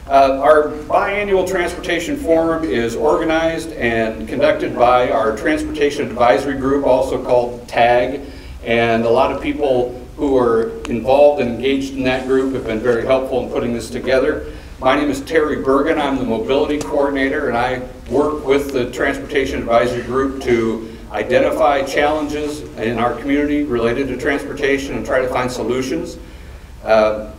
Our biannual transportation forum is organized and conducted by our Transportation Advisory Group, also called TAG, and a lot of people who are involved and engaged in that group have been very helpful in putting this together. My name is Terry Bergen. I'm the mobility coordinator, and I work with the Transportation Advisory Group to identify challenges in our community related to transportation and try to find solutions. The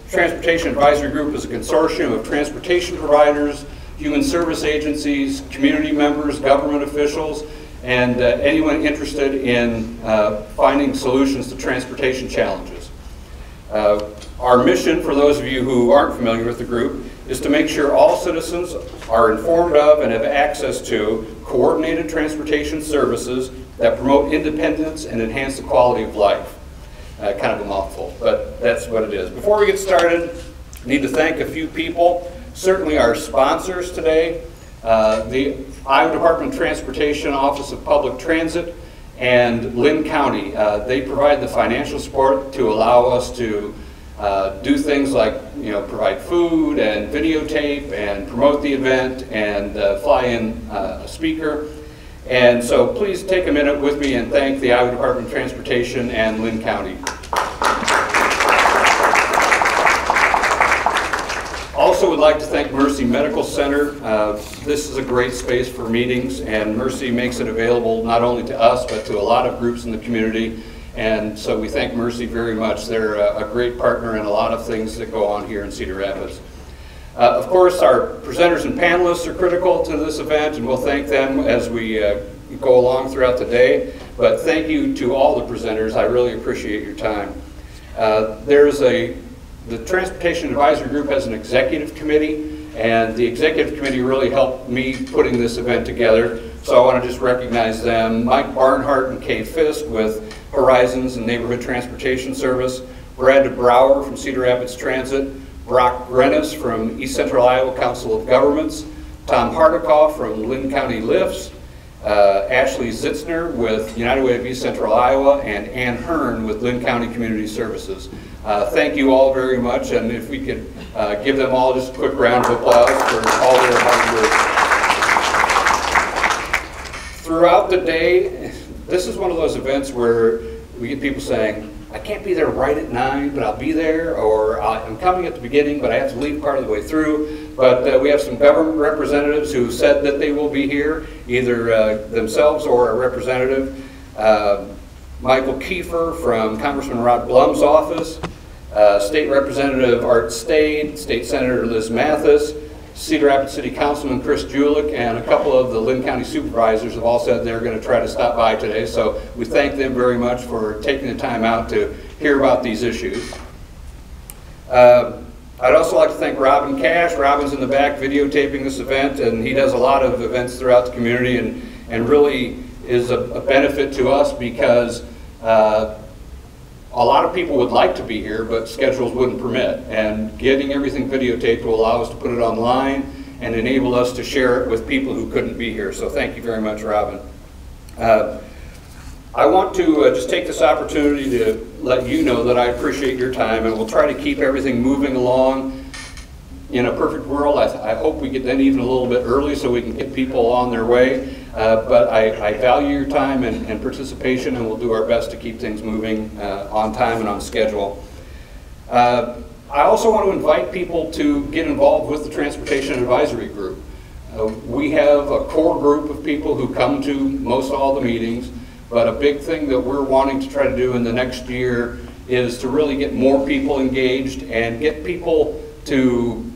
Transportation Advisory Group is a consortium of transportation providers, human service agencies, community members, government officials, and anyone interested in finding solutions to transportation challenges. Our mission, for those of you who aren't familiar with the group, is to make sure all citizens are informed of and have access to coordinated transportation services that promote independence and enhance the quality of life. Kind of a mouthful, but that's what it is. Before we get started, I need to thank a few people. Certainly our sponsors today, the Iowa Department of Transportation Office of Public Transit and Lynn County. They provide the financial support to allow us to do things like, provide food and videotape and promote the event and fly in a speaker. And so please take a minute with me and thank the Iowa Department of Transportation and Lynn County. Also would like to thank Mercy Medical Center. This is a great space for meetings, and Mercy makes it available not only to us but to a lot of groups in the community. And so we thank Mercy very much. They're a great partner in a lot of things that go on here in Cedar Rapids. Of course, our presenters and panelists are critical to this event, and we'll thank them as we go along throughout the day. But thank you to all the presenters. I really appreciate your time. The Transportation Advisory Group has an executive committee, and the executive committee really helped me putting this event together. So I want to just recognize them. Mike Barnhart and Kay Fisk with Horizons and Neighborhood Transportation Service, Brad Brower from Cedar Rapids Transit, Brock Grennis from East Central Iowa Council of Governments, Tom Hardikoff from Lynn County Lifts, Ashley Zitzner with United Way of East Central Iowa, and Ann Hearn with Lynn County Community Services. Thank you all very much, and if we could give them all just a quick round of applause for all their hard work. Throughout the day, this is one of those events where we get people saying, I can't be there right at 9, but I'll be there, or I'm coming at the beginning, but I have to leave part of the way through. But we have some government representatives who said that they will be here, either themselves or a representative. Michael Kiefer from Congressman Rod Blum's office, State Representative Art Stade, State Senator Liz Mathis, Cedar Rapids City Councilman Chris Julich, and a couple of the Lynn County supervisors have all said they're going to try to stop by today. So we thank them very much for taking the time out to hear about these issues. I'd also like to thank Robin Cash. Robin's in the back videotaping this event, and he does a lot of events throughout the community and really is a benefit to us because a lot of people would like to be here, but schedules wouldn't permit. And getting everything videotaped will allow us to put it online and enable us to share it with people who couldn't be here. So thank you very much, Robin. I want to just take this opportunity to let you know that I appreciate your time, and we'll try to keep everything moving along. In a perfect world, I hope we get done even a little bit early so we can get people on their way. But I value your time and participation, and we'll do our best to keep things moving on time and on schedule. I also want to invite people to get involved with the Transportation Advisory Group. We have a core group of people who come to most all the meetings, but a big thing that we're wanting to try to do in the next year is to really get more people engaged and get people to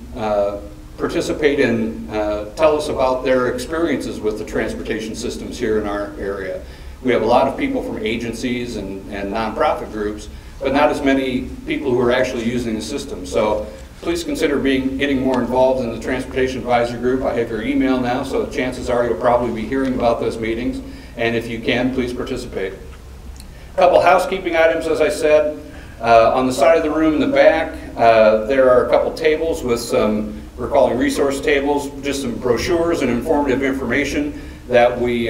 participate and tell us about their experiences with the transportation systems here in our area. We have a lot of people from agencies and nonprofit groups, but not as many people who are actually using the system. So please consider getting more involved in the Transportation Advisory Group. I have your email now, so the chances are you'll probably be hearing about those meetings. And if you can, please participate. A couple housekeeping items, as I said. On the side of the room in the back, there are a couple tables with some, we're calling resource tables, just some brochures and informative information that we've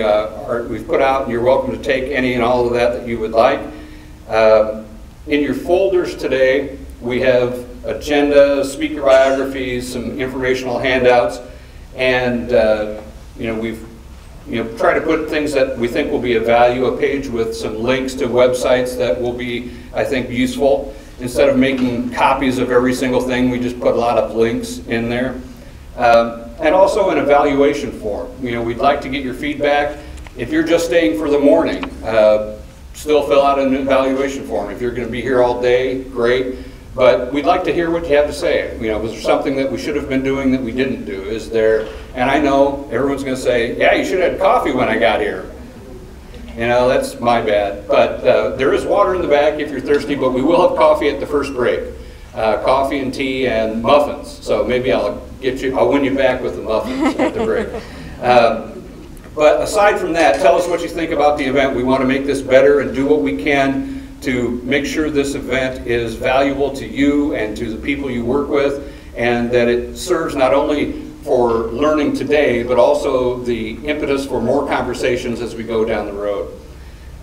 put out, and you're welcome to take any and all of that you would like. In your folders today, we have agenda, speaker biographies, some informational handouts, and we've try to put things that we think will be of value, a page with some links to websites that will be, I think, useful. Instead of making copies of every single thing, we just put a lot of links in there. And also an evaluation form. We'd like to get your feedback. If you're just staying for the morning, still fill out an evaluation form. If you're going to be here all day, great. But we'd like to hear what you have to say. Was there something that we should have been doing that we didn't do? Is there, and I know everyone's going to say, yeah, you should have had coffee when I got here. That's my bad. But there is water in the back if you're thirsty, but we will have coffee at the first break. Coffee and tea and muffins. So maybe I'll win you back with the muffins at the break. But aside from that, tell us what you think about the event. We want to make this better and do what we can to make sure this event is valuable to you and to the people you work with, and that it serves not only for learning today, but also the impetus for more conversations as we go down the road.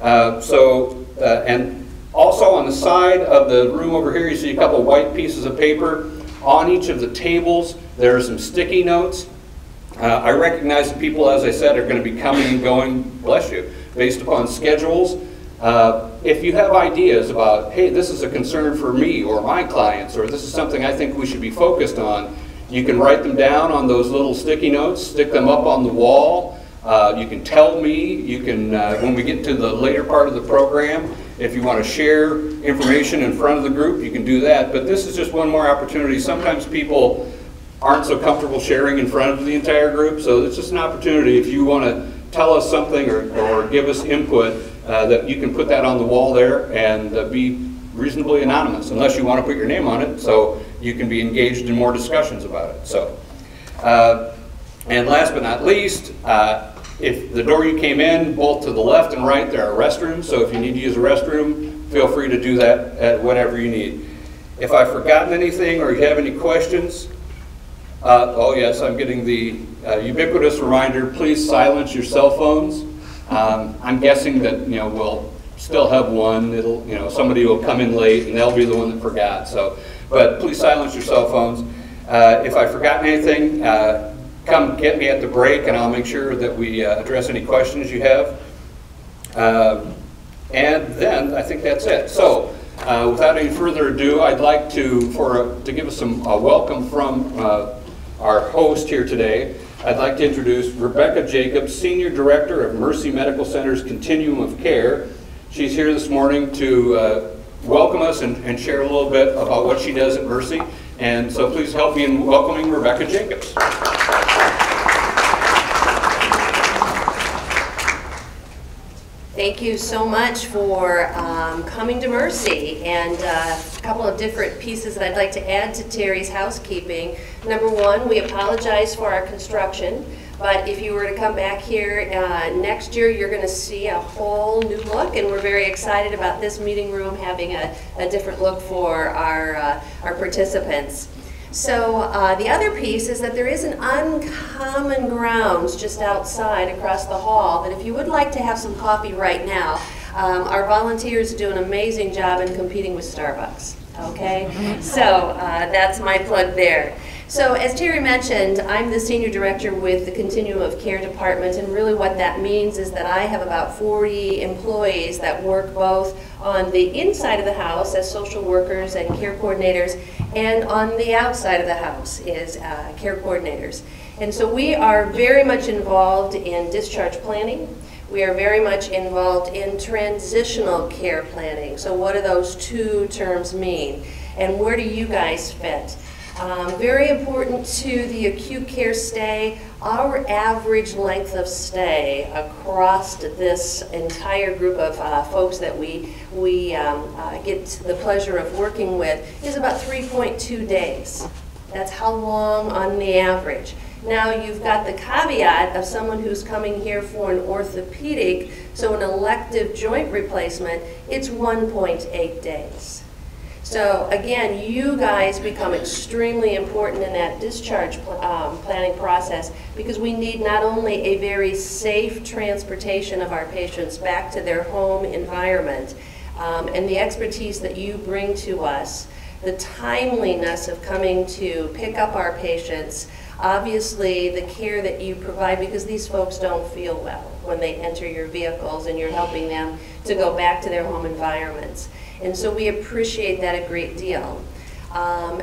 And also on the side of the room over here, you see a couple white pieces of paper. On each of the tables, there are some sticky notes. I recognize that people, as I said, are going to be coming and going, bless you, based upon schedules. If you have ideas about, hey, this is a concern for me or my clients, or this is something I think we should be focused on, you can write them down on those little sticky notes, stick them up on the wall. You can tell me, you can, when we get to the later part of the program, if you want to share information in front of the group, you can do that. But this is just one more opportunity. Sometimes people aren't so comfortable sharing in front of the entire group, so it's just an opportunity. If you want to tell us something or give us input, that you can put that on the wall there and be reasonably anonymous, unless you want to put your name on it, so you can be engaged in more discussions about it. So, and last but not least, if the door you came in, both to the left and right, there are restrooms, so if you need to use a restroom, feel free to do that at whatever you need. If I've forgotten anything or you have any questions, oh yes, I'm getting the ubiquitous reminder, please silence your cell phones. I'm guessing that we'll still have one. It'll somebody will come in late and they'll be the one that forgot. So, but please silence your cell phones. If I've forgotten anything, come get me at the break and I'll make sure that we address any questions you have. And then I think that's it. So, without any further ado, I'd like to give us some welcome from our host here today. I'd like to introduce Rebecca Jacobs, Senior Director of Mercy Medical Center's Continuum of Care. She's here this morning to welcome us and share a little bit about what she does at Mercy. And so please help me in welcoming Rebecca Jacobs. Thank you so much for coming to Mercy, and a couple of different pieces that I'd like to add to Terry's housekeeping. Number one, we apologize for our construction, but if you were to come back here next year, you're going to see a whole new look, and we're very excited about this meeting room having a different look for our participants. So the other piece is that there is an uncommon grounds just outside across the hall that if you would like to have some coffee right now, our volunteers do an amazing job in competing with Starbucks, okay? So that's my plug there. So as Terry mentioned, I'm the Senior Director with the Continuum of Care Department, and really what that means is that I have about 40 employees that work both on the inside of the house as social workers and care coordinators, and on the outside of the house is care coordinators. And so we are very much involved in discharge planning. We are very much involved in transitional care planning. So what do those two terms mean? And where do you guys fit? Very important to the acute care stay, our average length of stay across this entire group of folks that we get the pleasure of working with is about 3.2 days. That's how long on the average. Now you've got the caveat of someone who's coming here for an orthopedic, so an elective joint replacement, it's 1.8 days. So again, you guys become extremely important in that discharge planning process, because we need not only a very safe transportation of our patients back to their home environment, and the expertise that you bring to us, the timeliness of coming to pick up our patients, obviously the care that you provide, because these folks don't feel well when they enter your vehicles and you're helping them to go back to their home environments. And so we appreciate that a great deal.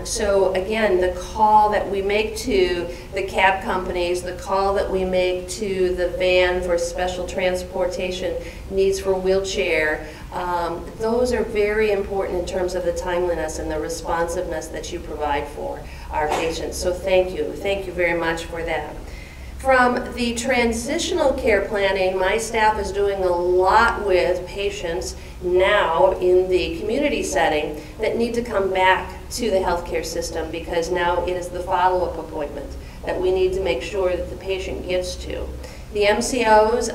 So again, the call that we make to the cab companies, the call that we make to the van for special transportation needs for wheelchair, those are very important in terms of the timeliness and the responsiveness that you provide for our patients. So thank you very much for that. From the transitional care planning, my staff is doing a lot with patients now in the community setting that need to come back to the healthcare system, because now it is the follow-up appointment that we need to make sure that the patient gets to. The MCOs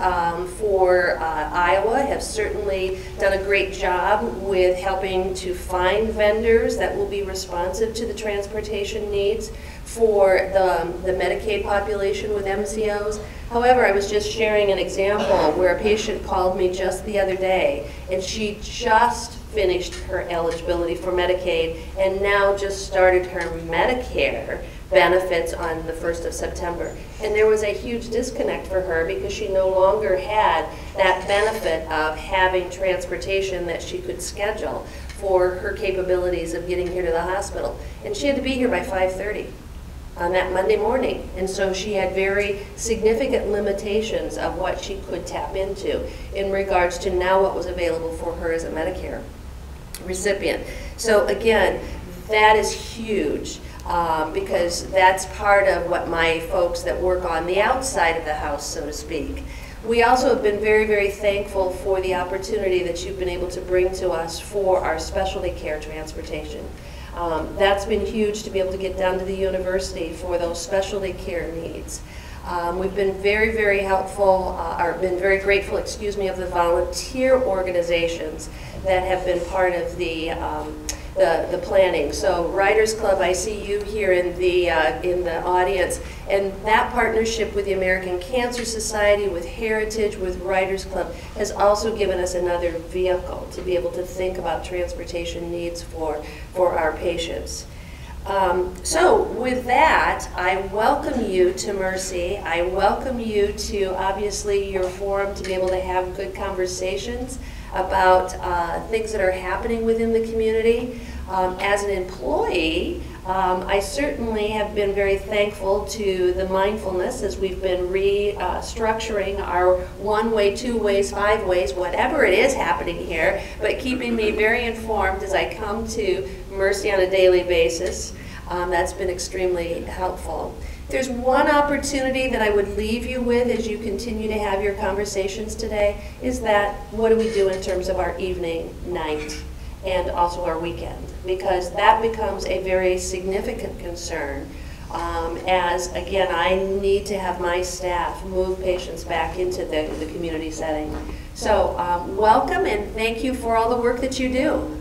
for Iowa have certainly done a great job with helping to find vendors that will be responsive to the transportation needs for the Medicaid population with MCOs. However, I was just sharing an example where a patient called me just the other day, and she just finished her eligibility for Medicaid and now just started her Medicare benefits on the 1st of September. And there was a huge disconnect for her because she no longer had that benefit of having transportation that she could schedule for her capabilities of getting here to the hospital. And she had to be here by 5:30 on that Monday morning. And so she had very significant limitations of what she could tap into in regards to now what was available for her as a Medicare recipient. So again, that is huge. Because that's part of what my folks that work on the outside of the house, so to speak. We also have been very, very thankful for the opportunity that you've been able to bring to us for our specialty care transportation. That's been huge to be able to get down to the university for those specialty care needs. We've been very, very helpful, or been very grateful, excuse me, of the volunteer organizations that have been part of the planning. So Riders Club, I see you here in the audience, and that partnership with the American Cancer Society, with Heritage, with Riders Club, has also given us another vehicle to be able to think about transportation needs for our patients. So with that, I welcome you to Mercy. I welcome you to, obviously, your forum to be able to have good conversations about things that are happening within the community. As an employee, I certainly have been very thankful to the mindfulness as we've been restructuring our 1 way, 2 ways, 5 ways, whatever it is happening here, but keeping me very informed as I come to Mercy on a daily basis. That's been extremely helpful. There's one opportunity that I would leave you with as you continue to have your conversations today, is that what do we do in terms of our evening, night, and also our weekend? Because that becomes a very significant concern as, again, I need to have my staff move patients back into the community setting. So welcome, and thank you for all the work that you do.